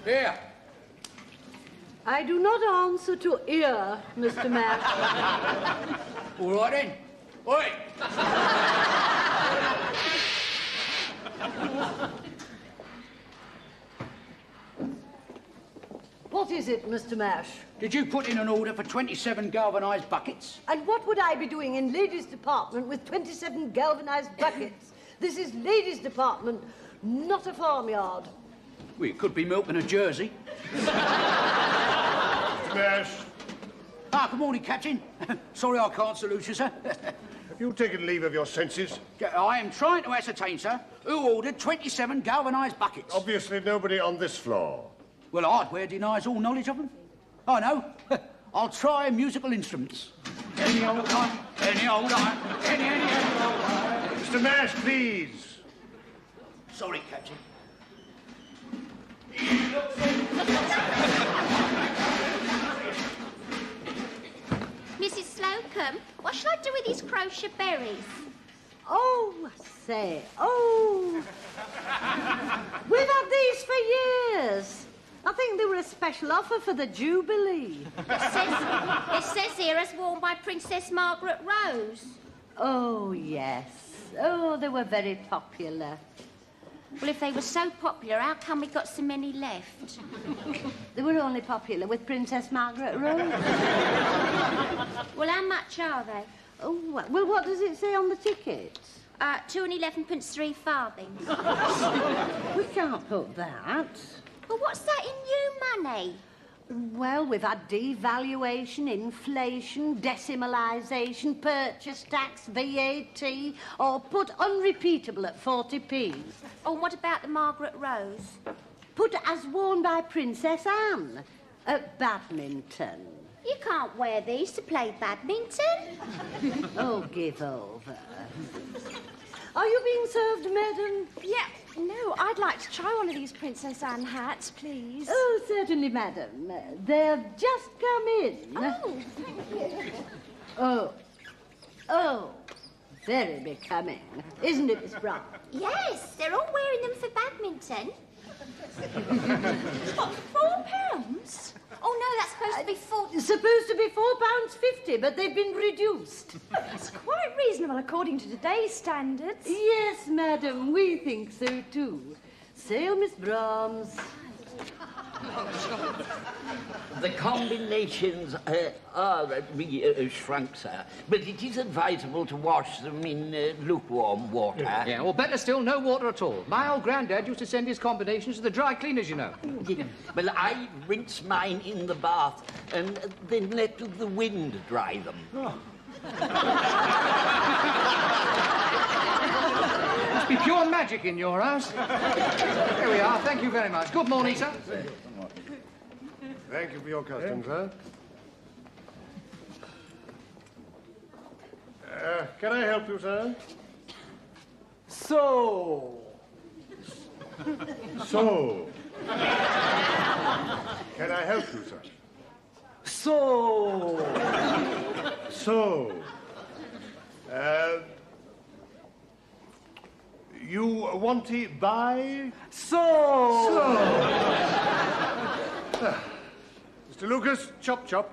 Here. I do not answer to ear, Mr. Mash. All right, then. Oi! What is it, Mr. Mash? Did you put in an order for 27 galvanised buckets? And what would I be doing in ladies' department with 27 galvanised buckets? This is ladies' department, not a farmyard. Well, it could be milking a Jersey. Smash. Ah, good morning, Captain. Sorry I can't salute you, sir. Have you taken leave of your senses? I am trying to ascertain, sir, who ordered 27 galvanised buckets. Obviously nobody on this floor. Well, hardware denies all knowledge of them. I know. I'll try musical instruments. Any old time, any old time, any old time. Mr. Mash, please. Sorry, Captain. Mrs. Slocombe, what shall I do with these crochet berries? Oh, say, oh. We've had these for years. I think they were a special offer for the Jubilee. It says here as worn by Princess Margaret Rose. Oh, yes. Oh, they were very popular. Well, if they were so popular, how come we got so many left? They were only popular with Princess Margaret Rose. Well, how much are they? Oh, well, what does it say on the ticket? 2 and 11.3 farthings. We can't put that. Well, what's that in new money? Well, we've had devaluation, inflation, decimalisation, purchase tax, VAT, or put unrepeatable at 40p. Oh, and what about the Margaret Rose? Put as worn by Princess Anne at badminton. You can't wear these to play badminton. Oh, give over. Are you being served, madam? Yeah, no, I'd like to try one of these Princess Anne hats, please. Oh, certainly, madam. They've just come in. Oh, thank you. Oh, very becoming. Isn't it, Miss Brown? Yes, they're all wearing them for badminton. What, £4? Oh, no, that's supposed to be It's supposed to be £4.50, but they've been reduced. That's quite reasonable according to today's standards. Yes, madam, we think so too. Sail, Miss Brahms. The combinations are shrunk, sir, but it is advisable to wash them in lukewarm water. Yeah, or better still, no water at all. My old granddad used to send his combinations to the dry cleaners, you know. Well, I rinse mine in the bath and then let the wind dry them. Oh. Must be pure magic in your house. Here we are. Thank you very much. Good morning, sir. Thank you for your custom, sir. Can I help you, sir? So. Can I help you, sir? So. You want to buy? Mr. Lucas, chop, chop.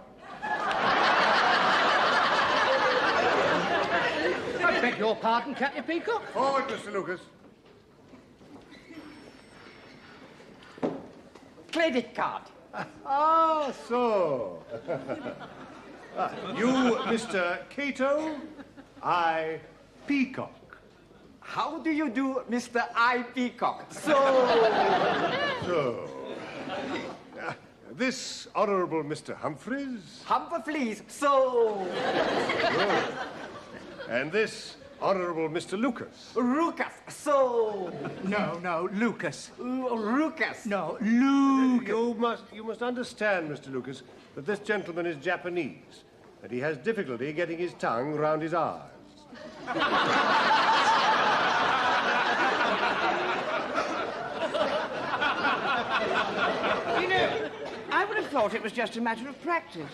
I beg your pardon, Captain Peacock. Forward, Mr. Lucas. Credit card. Ah, so. You, Mr. Cato, I, Peacock. How do you do, Mr. I Peacock? So. This Honourable Mr. Humphries. Humphries. So. Good. And this Honourable Mr. Lucas. Lucas. So. No, Lucas. Lucas. No, Lucas. You must understand, Mr. Lucas, that this gentleman is Japanese, that he has difficulty getting his tongue round his R's. You know, I would have thought it was just a matter of practice.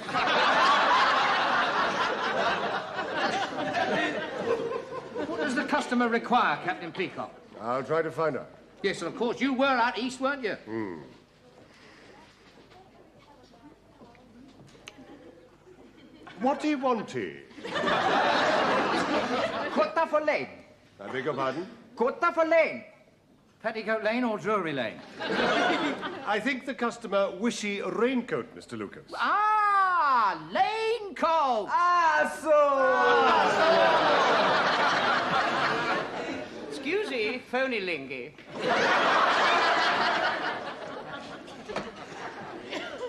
What does the customer require, Captain Peacock? I'll try to find out. Yes, and of course, you were out east, weren't you? What he wanted? Quota for lane. I beg your pardon? Quota for lane. Petticoat Lane or Drury Lane? I think the customer wishy raincoat, Mr. Lucas. Ah, Lane coat. Excusey, phony lingy.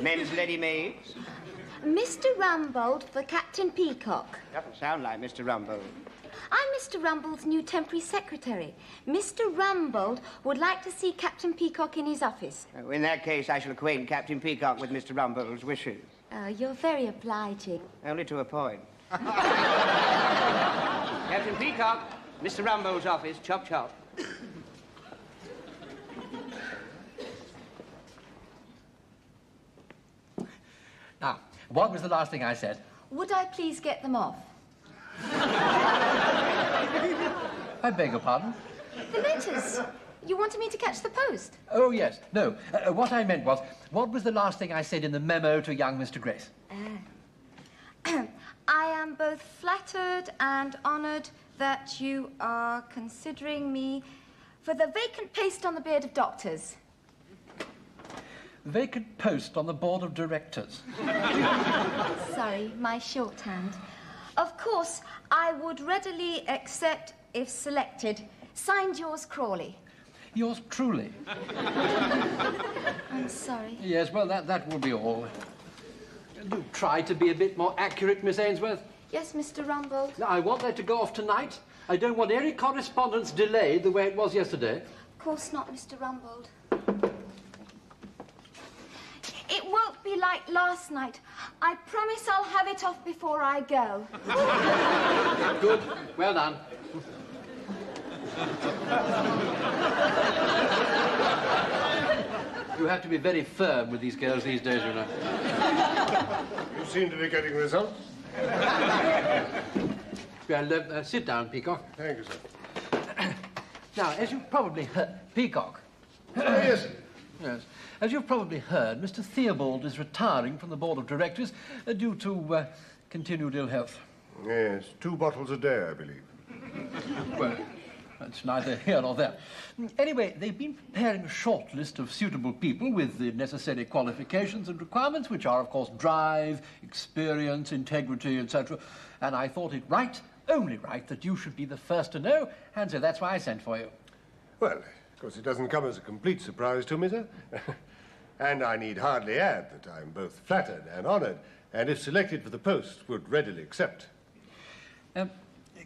Men's ready-mades. Mr. Rumbold for Captain Peacock. Doesn't sound like Mr. Rumbold. I'm Mr. Rumbold's new temporary secretary. Mr. Rumbold would like to see Captain Peacock in his office. Oh, in that case, I shall acquaint Captain Peacock with Mr. Rumbold's wishes. You're very obliging. Only to a point. Captain Peacock, Mr. Rumbold's office, chop chop. Now, what was the last thing I said? Would I please get them off? I beg your pardon? The letters. You wanted me to catch the post? Oh, yes. No. What I meant was, what was the last thing I said in the memo to young Mr. Grace? I am both flattered and honoured that you are considering me for the vacant post on the board of doctors. Vacant post on the board of directors. Sorry, my shorthand. Of course, I would readily accept if selected. Signed, yours, Crawley. Yours truly. I'm sorry. Yes, well, that will be all. Do try to be a bit more accurate, Miss Ainsworth. Yes, Mr. Rumbold. Now, I want that to go off tonight. I don't want any correspondence delayed the way it was yesterday. Of course not, Mr. Rumbold. It won't be like last night. I promise I'll have it off before I go. Good. Well done. You have to be very firm with these girls these days, you know. You seem to be getting results. Well, sit down, Peacock. Thank you, sir. Now, as you've probably heard... Peacock. Yes. Yes. As you've probably heard, Mr. Theobald is retiring from the board of directors due to continued ill health. Yes, 2 bottles a day, I believe. Well, that's neither here nor there. Anyway, they've been preparing a short list of suitable people with the necessary qualifications and requirements, which are, of course, drive, experience, integrity, etc. And I thought it right, only right, that you should be the first to know, and so that's why I sent for you. Well, of course, it doesn't come as a complete surprise to me, sir. And I need hardly add that I'm both flattered and honoured, and if selected for the post, would readily accept.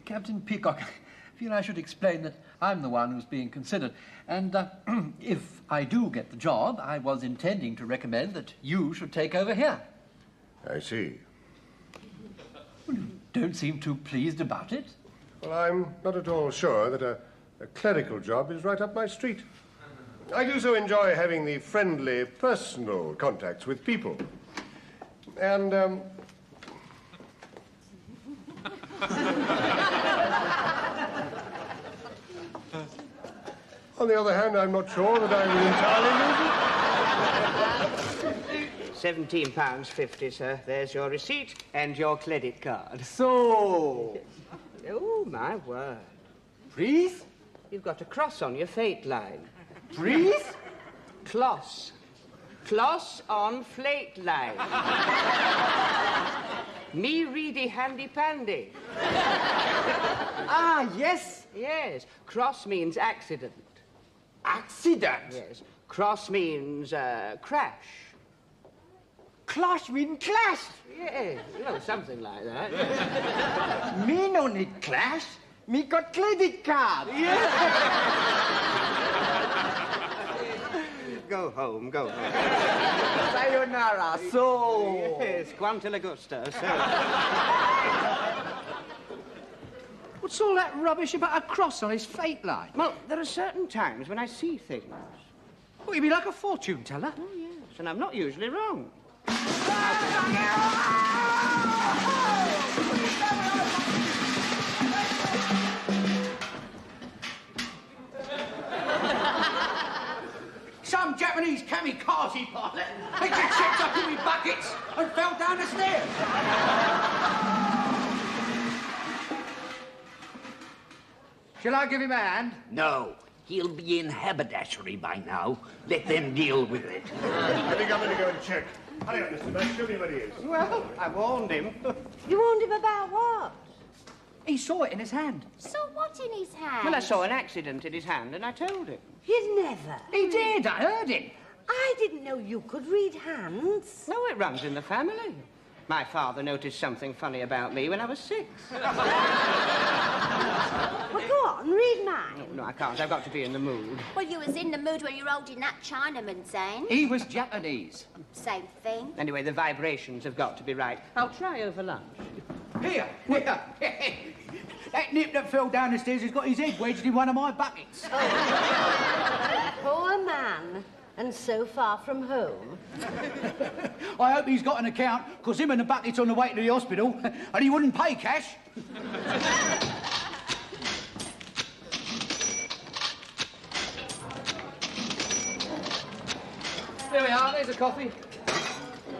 Captain Peacock, I feel I should explain that I'm the one who's being considered. And if I do get the job, I was intending to recommend that you should take over here. I see. Well, you don't seem too pleased about it. Well, I'm not at all sure that a clerical job is right up my street. I do so enjoy having the friendly, personal contacts with people. And, on the other hand, I'm not sure that I will entirely lose it. £17.50, sir. There's your receipt and your credit card. So, Oh, my word. please? You've got a cross on your fate line. Please? Closs. Closs on flate line. Me ready handy pandy. Ah, yes. Yes. Cross means accident. Accident. Yes. Cross means crash. Clash mean clash. Yeah, well, something like that. Me no need clash. Me got credit card. Go home, go home. Sayonara. So. Yes, quanto gusto, sir. What's all that rubbish about a cross on his fate line? Well, there are certain times when I see things. What, you be like a fortune teller? Oh, yes, and I'm not usually wrong. some Japanese kamikaze pilot. He just checked up in me buckets and fell down the stairs. Shall I give him a hand? No. He'll be in haberdashery by now. Let them deal with it. I think I'm going to go and check. Hurry up, Mr. Max. Show me where he is. Well, I warned him. You warned him about what? He saw it in his hand. So what in his hand? Well, I saw an accident in his hand and I told him. You'd never. He did, I heard him. I didn't know you could read hands. No, it runs in the family. My father noticed something funny about me when I was 6. Well, go on, read mine. No, I can't. I've got to be in the mood. Well, you was in the mood when you were holding that Chinaman's hand. He was Japanese. Same thing. Anyway, the vibrations have got to be right. I'll try over lunch. Here. That nip that fell down the stairs has got his head wedged in one of my buckets. Poor man. And so far from home. I hope he's got an account, because him and the bucket's on the way to the hospital, and he wouldn't pay cash. There we are, there's a coffee.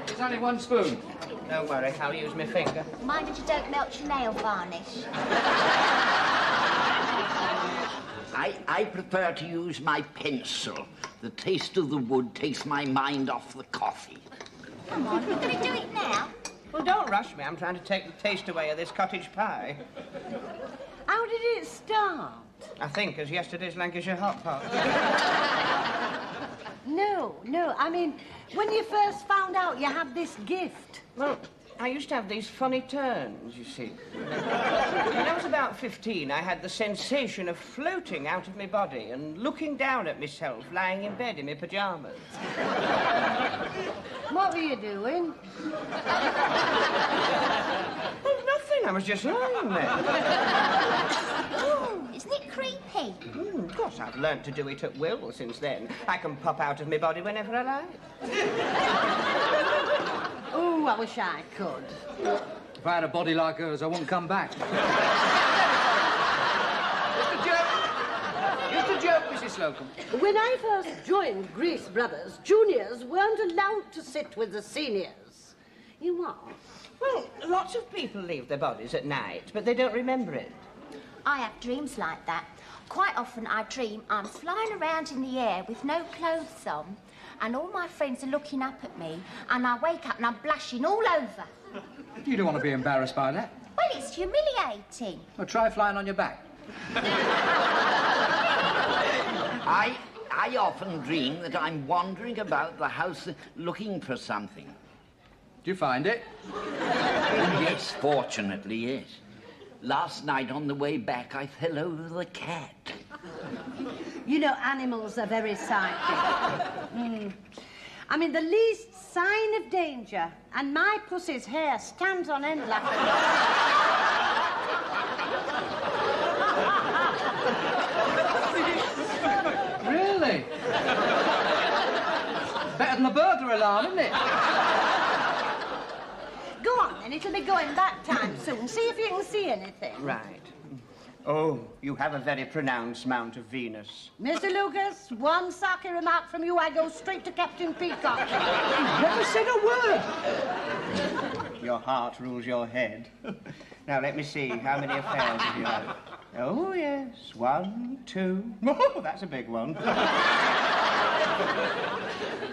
There's only 1 spoon. Don't worry, I'll use my finger. Mind that you don't melt your nail varnish. I prefer to use my pencil. The taste of the wood takes my mind off the coffee. Come on, you're going to do it now? Well, don't rush me. I'm trying to take the taste away of this cottage pie. How did it start? I think as yesterday's Lancashire hot pot. No. I mean, when you first found out you had this gift. Well, I used to have these funny turns, you see. When I was about 15, I had the sensation of floating out of my body and looking down at myself lying in bed in my pyjamas. What were you doing? Oh, nothing. I was just lying there. Ooh, isn't it creepy? Of course, I've learnt to do it at will since then. I can pop out of my body whenever I like. Oh, I wish I could. If I had a body like hers, I wouldn't come back. Just a joke, Mrs. Slocombe. When I first joined Grease Brothers, juniors weren't allowed to sit with the seniors. You are? Well, lots of people leave their bodies at night, but they don't remember it. I have dreams like that. Quite often I dream I'm flying around in the air with no clothes on, and all my friends are looking up at me, and I wake up and I'm blushing all over. You don't want to be embarrassed by that. Well, it's humiliating. Well, try flying on your back. I often dream that I'm wandering about the house looking for something. Do you find it? Yes, fortunately, yes. Last night on the way back, I fell over the cat. You know, animals are very psychic. I mean, the least sign of danger, and my pussy's hair stands on end laughing. Really? Better than the burglar alarm, isn't it? Go on, then. It'll be going back time soon. See if you can see anything. Right. Oh, you have a very pronounced Mount of Venus. Mr. Lucas, one sake remark from you, I go straight to Captain Peacock. Never said a word. Your heart rules your head. Now, let me see. How many affairs have you had? Oh, yes. 1, 2. Oh, that's a big one.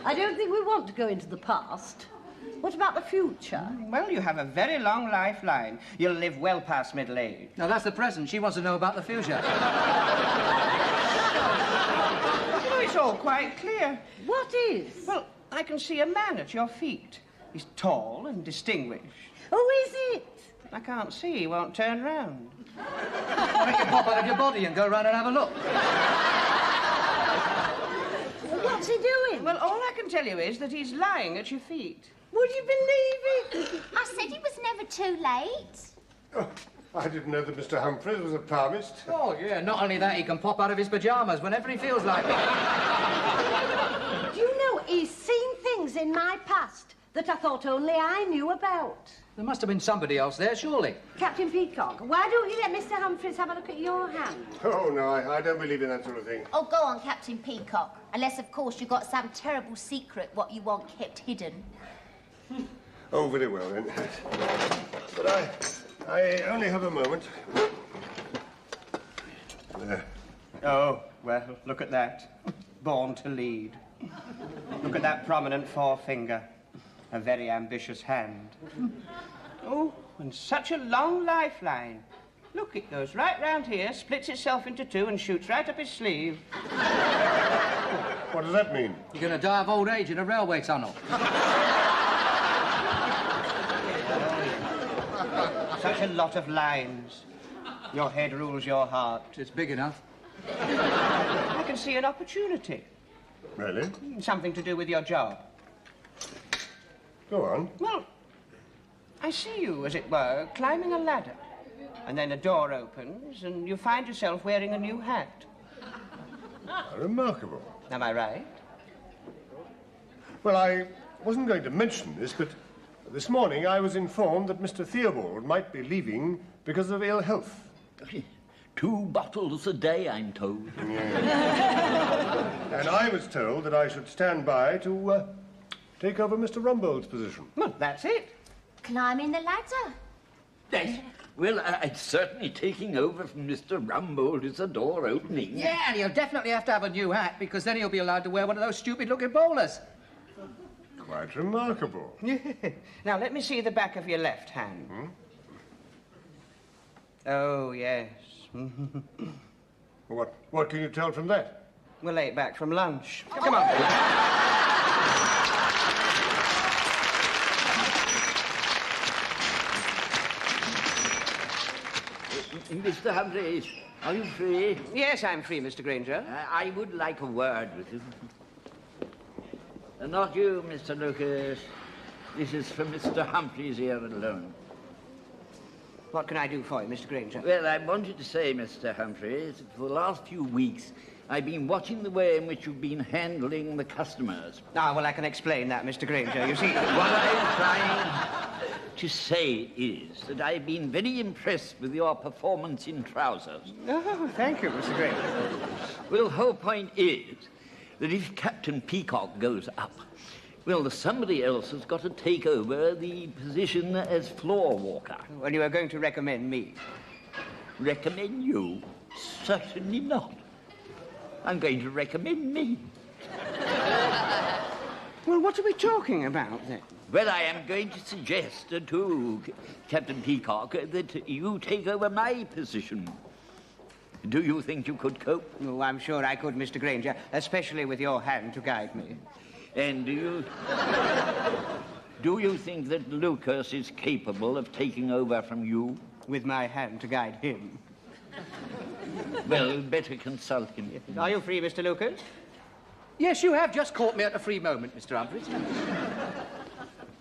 I don't think we want to go into the past. What about the future? Well, you have a very long lifeline. You'll live well past middle age. No, that's the present. She wants to know about the future. Oh, it's all quite clear. What is? Well, I can see a man at your feet. He's tall and distinguished. Who is it? I can't see. He won't turn round. Make you pop out of your body and go round and have a look. What's he doing? Well, all I can tell you is that he's lying at your feet. Would you believe it? I said it was never too late. Oh, I didn't know that Mr. Humphries was a palmist. Oh, yeah, not only that, he can pop out of his pyjamas whenever he feels like it. Do you know, he's seen things in my past that I thought only I knew about. There must have been somebody else there, surely. Captain Peacock, why don't you let Mr. Humphries have a look at your hand? Oh, no, I don't believe in that sort of thing. Oh, go on, Captain Peacock. Unless, of course, you've got some terrible secret what you want kept hidden. Oh, very well, then. But I only have a moment. There. Oh, well, look at that. Born to lead. Look at that prominent forefinger. A very ambitious hand. Oh, and such a long lifeline. Look, it goes right round here, splits itself into two, and shoots right up his sleeve. What does that mean? You're going to die of old age in a railway tunnel. Such a lot of lines. Your head rules your heart. It's big enough. I can see an opportunity. Really? Something to do with your job. Go on. Well, I see you, as it were, climbing a ladder. And then a door opens, and you find yourself wearing a new hat. Remarkable. Am I right? Well, I wasn't going to mention this, but this morning I was informed that Mr. Theobald might be leaving because of ill health. 2 bottles a day, I'm told. And I was told that I should stand by to take over Mr. Rumbold's position. Well, that's it. Climbing the ladder. Yes. Well, it's certainly taking over from Mr. Rumbold is a door opening. Yeah, and he'll definitely have to have a new hat, because then he'll be allowed to wear one of those stupid-looking bowlers. Quite remarkable. Now, let me see the back of your left hand. Oh, yes. What can you tell from that? We're late back from lunch. Come on. Mr. Humphries, are you free? Yes, I'm free, Mr. Grainger. I would like a word with you. Not you, Mr. Lucas. This is for Mr. Humphries here alone. What can I do for you, Mr. Grainger? Well, I wanted to say, Mr. Humphries, that for the last few weeks, I've been watching the way in which you've been handling the customers. Ah, well, I can explain that, Mr. Grainger. You see, what I'm trying to say is that I've been very impressed with your performance in trousers. Oh, thank you, Mr. Grainger. Well, the whole point is that if Captain Peacock goes up, well, somebody else has got to take over the position as floor walker. Well, you are going to recommend me. Recommend you? Certainly not. I'm going to recommend me. Well, what are we talking about, then? Well, I am going to suggest to Captain Peacock that you take over my position. Do you think you could cope? Oh, I'm sure I could, Mr. Grainger, especially with your hand to guide me. And do you think that Lucas is capable of taking over from you? With my hand to guide him. Well, better consult him. Are you free, Mr. Lucas? Yes, you have just caught me at a free moment, Mr. Humphries.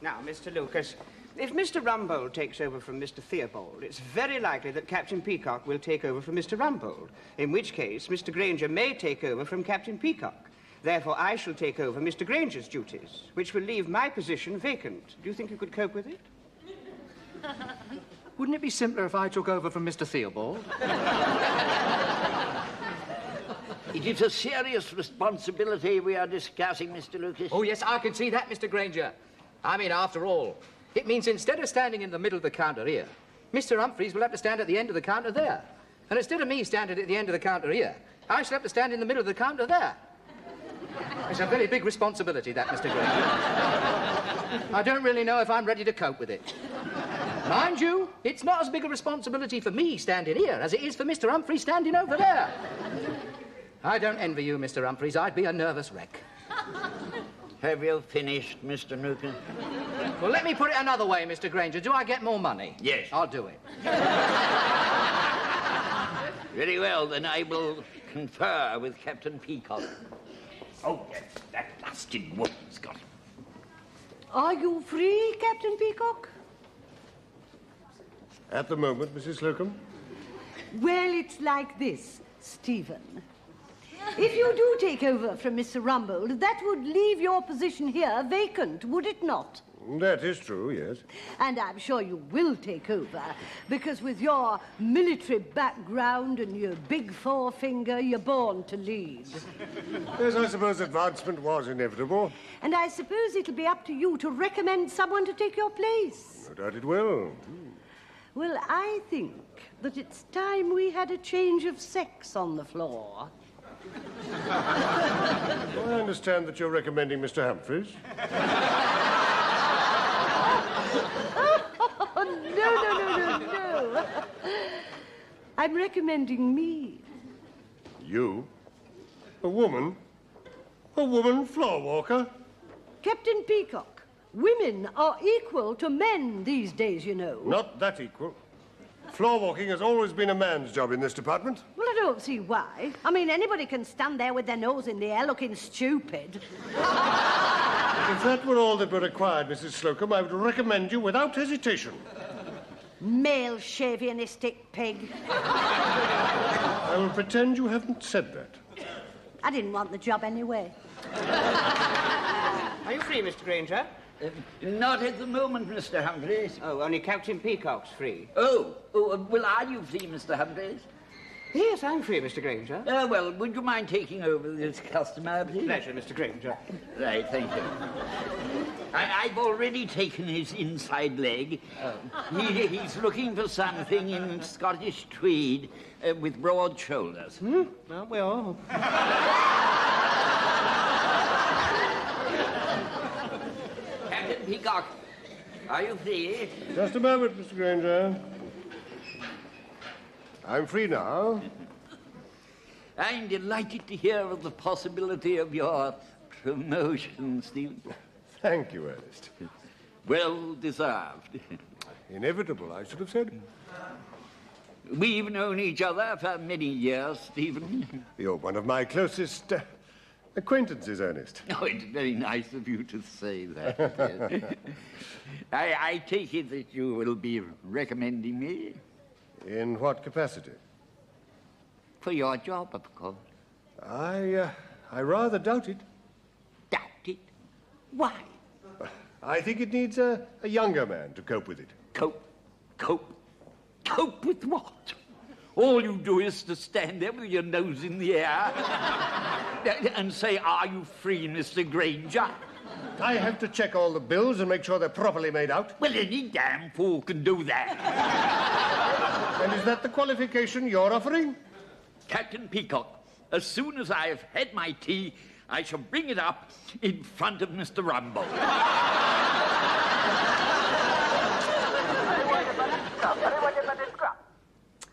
Now, Mr. Lucas, if Mr. Rumbold takes over from Mr. Theobald, it's very likely that Captain Peacock will take over from Mr. Rumbold, in which case Mr. Grainger may take over from Captain Peacock. Therefore, I shall take over Mr. Grainger's duties, which will leave my position vacant. Do you think you could cope with it? Wouldn't it be simpler if I took over from Mr. Theobald? It is a serious responsibility we are discussing, Mr. Lucas. Oh, yes, I can see that, Mr. Grainger. I mean, after all, it means instead of standing in the middle of the counter here, Mr. Humphries will have to stand at the end of the counter there. And instead of me standing at the end of the counter here, I shall have to stand in the middle of the counter there. It's a very big responsibility, that, Mr. Grainger. I don't really know if I'm ready to cope with it. Mind you, it's not as big a responsibility for me standing here as it is for Mr. Humphries standing over there. I don't envy you, Mr. Humphries. I'd be a nervous wreck. Have you finished, Mr. Lucas? Well, let me put it another way, Mr. Grainger. Do I get more money? Yes. I'll do it. Very well, then I will confer with Captain Peacock. Oh, yes, that blasted woman's got him. Are you free, Captain Peacock? At the moment, Mrs. Slocombe. Well, it's like this, Stephen. If you do take over from Mr. Rumbold, that would leave your position here vacant, would it not? That is true, yes. And I'm sure you will take over, because with your military background and your big forefinger, you're born to lead. Yes, I suppose advancement was inevitable. And I suppose it'll be up to you to recommend someone to take your place. No doubt it will. Well, I think that it's time we had a change of sex on the floor. I understand that you're recommending Mr. Humphries. No. I'm recommending me. You? A woman? A woman floor walker? Captain Peacock, women are equal to men these days, you know. Not that equal. Floor walking has always been a man's job in this department. Well, I don't see why. I mean, anybody can stand there with their nose in the air looking stupid. If that were all that were required, Mrs. Slocombe, I would recommend you without hesitation. Male chauvinistic pig. I will pretend you haven't said that. I didn't want the job anyway. Are you free, Mr. Grainger? Not at the moment, Mr. Humphries. Oh, only Captain Peacock's free. Oh, well, are you free, Mr. Humphries? Yes, I'm free, Mr. Grainger. Well, would you mind taking over this customer, please? Pleasure, Mr. Grainger. Right, thank you. I've already taken his inside leg. He's looking for something in Scottish tweed with broad shoulders. Hmm? Well. Captain Peacock, are you free? Just a moment, Mr. Grainger. I'm free now. I'm delighted to hear of the possibility of your promotion, Stephen. Thank you, Ernest. Well deserved. Inevitable, I should have said. We've known each other for many years, Stephen. You're one of my closest acquaintances, Ernest. Oh, it's very nice of you to say that. Yes. I take it that you will be recommending me? In what capacity? For your job, of course. I rather doubt it. Doubt it? Why? I think it needs a younger man to cope with it. Cope with what? All you do is to stand there with your nose in the air and say, "Are you free, Mr. Grainger?" I have to check all the bills and make sure they're properly made out. Well, any damn fool can do that. And is that the qualification you're offering? Captain Peacock, as soon as I have had my tea, I shall bring it up in front of Mr. Rumbold.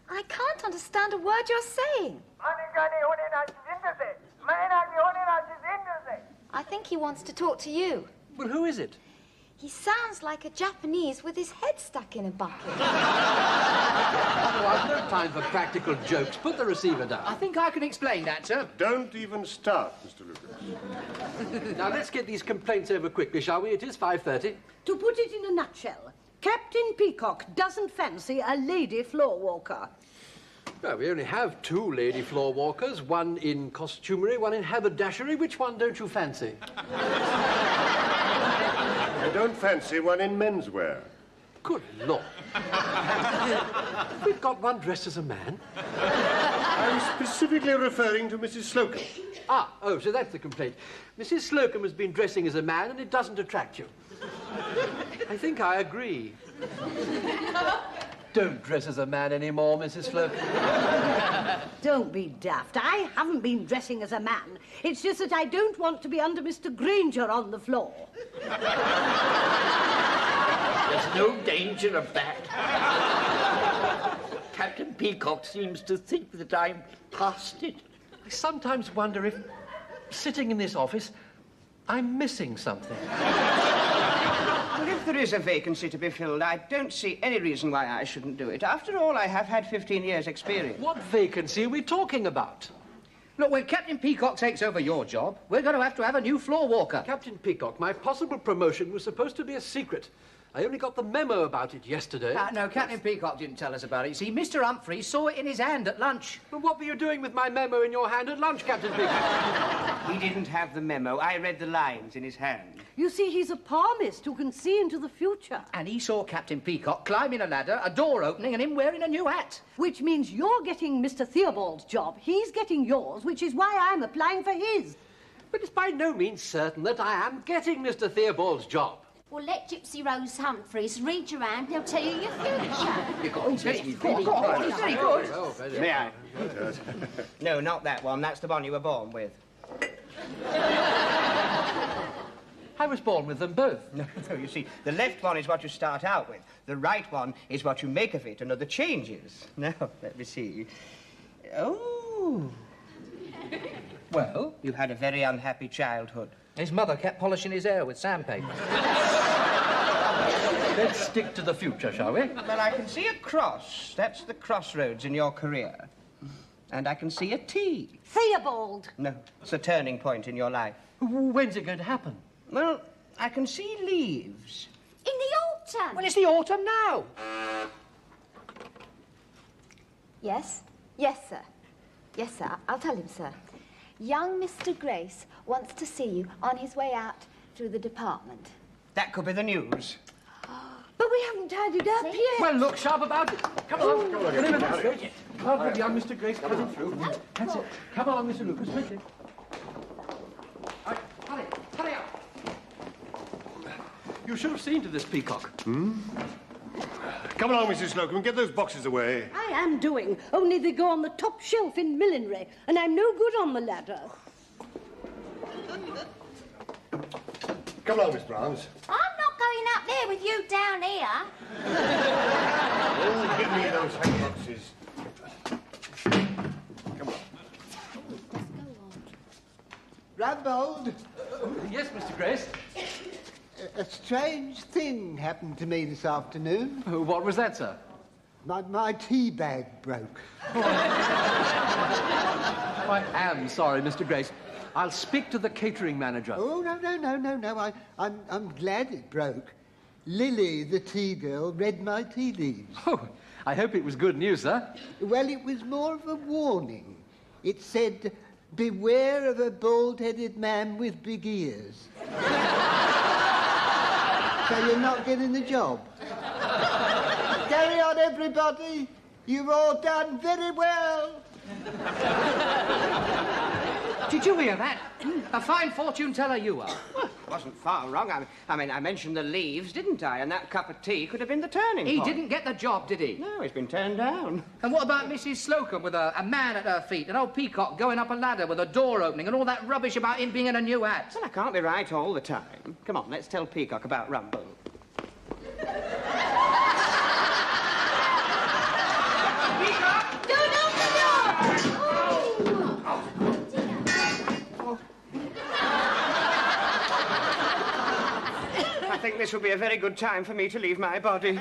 I can't understand a word you're saying. I think he wants to talk to you. Well, who is it? He sounds like a Japanese with his head stuck in a bucket. Otherwise, no time for practical jokes. Put the receiver down. I think I can explain that, sir. Don't even start, Mr. Lucas. Now, let's get these complaints over quickly, shall we? It is 5:30. To put it in a nutshell, Captain Peacock doesn't fancy a lady floor walker. Well, we only have 2 lady floor walkers, one in costumery, one in haberdashery. Which one don't you fancy? I don't fancy one in menswear. Good Lord. We've got one dressed as a man. I'm specifically referring to Mrs. Slocombe. Oh, so that's the complaint. Mrs. Slocombe has been dressing as a man and it doesn't attract you. I think I agree. Don't dress as a man anymore, Mrs. Slocombe. Don't be daft. I haven't been dressing as a man. It's just that I don't want to be under Mr. Grainger on the floor. There's no danger of that. Captain Peacock seems to think that I'm past it. I sometimes wonder if, sitting in this office, I'm missing something. Well, if there is a vacancy to be filled, I don't see any reason why I shouldn't do it. After all, I have had 15 years' experience. What vacancy are we talking about? Look, when Captain Peacock takes over your job, we're going to have a new floor walker. Captain Peacock, my possible promotion was supposed to be a secret. I only got the memo about it yesterday. No, Captain Peacock didn't tell us about it. You see, Mr. Humphries saw it in his hand at lunch. Well, what were you doing with my memo in your hand at lunch, Captain Peacock? He didn't have the memo. I read the lines in his hand. You see, he's a palmist who can see into the future. And he saw Captain Peacock climbing a ladder, a door opening, and him wearing a new hat. Which means you're getting Mr. Theobald's job. He's getting yours, which is why I'm applying for his. But it's by no means certain that I am getting Mr. Theobald's job. Well, let Gypsy Rose Humphries read you round and he'll tell you your future. He's very good. Oh, very May I? No, not that one. That's the one you were born with. I was born with them both. No, you see, the left one is what you start out with. The right one is what you make of it and other changes. Now, let me see. Oh. Well? You had a very unhappy childhood. His mother kept polishing his hair with sandpaper. Let's stick to the future, shall we? Well, I can see a cross. That's the crossroads in your career. And I can see a T. Theobald! No, it's a turning point in your life. When's it going to happen? Well, I can see leaves. In the autumn. Well, it's the autumn now. Yes? Yes, sir. Yes, sir. I'll tell him, sir. Young Mr. Grace wants to see you on his way out through the department. That could be the news. But we haven't tidied up yet. Well, look sharp about it. Come on. Get in that straight. Well, with young Mr. Grace coming through. That's it. Come on, Mr. Lucas, quickly. Hurry up. You should have seen to this, Peacock. Come along, Mrs. Slocombe, get those boxes away. I am doing, only they go on the top shelf in millinery, and I'm no good on the ladder. Come along, Miss Browns. I'm not going up there with you down here. Oh, give me those hang boxes. Come on. Rumbold, Yes, Mr. Grace. a strange thing happened to me this afternoon. What was that, sir? My tea bag broke. I am sorry, Mr. Grace. I'll speak to the catering manager. Oh, no. I'm glad it broke. Lily, the tea girl, read my tea leaves. Oh, I hope it was good news, sir. Well, it was more of a warning. It said, beware of a bald-headed man with big ears. So you're not getting the job. Carry on, everybody. You've all done very well. Did you hear that? A fine fortune teller you are. Well, wasn't far wrong. I mean, I mentioned the leaves, didn't I? And that cup of tea could have been the turning point. He didn't get the job, did he? No, he's been turned down. And what about Mrs. Slocombe with a man at her feet, an old Peacock going up a ladder with a door opening and all that rubbish about him being in a new hat? Well, I can't be right all the time. Come on, let's tell Peacock about Rumbold. I think this will be a very good time for me to leave my body.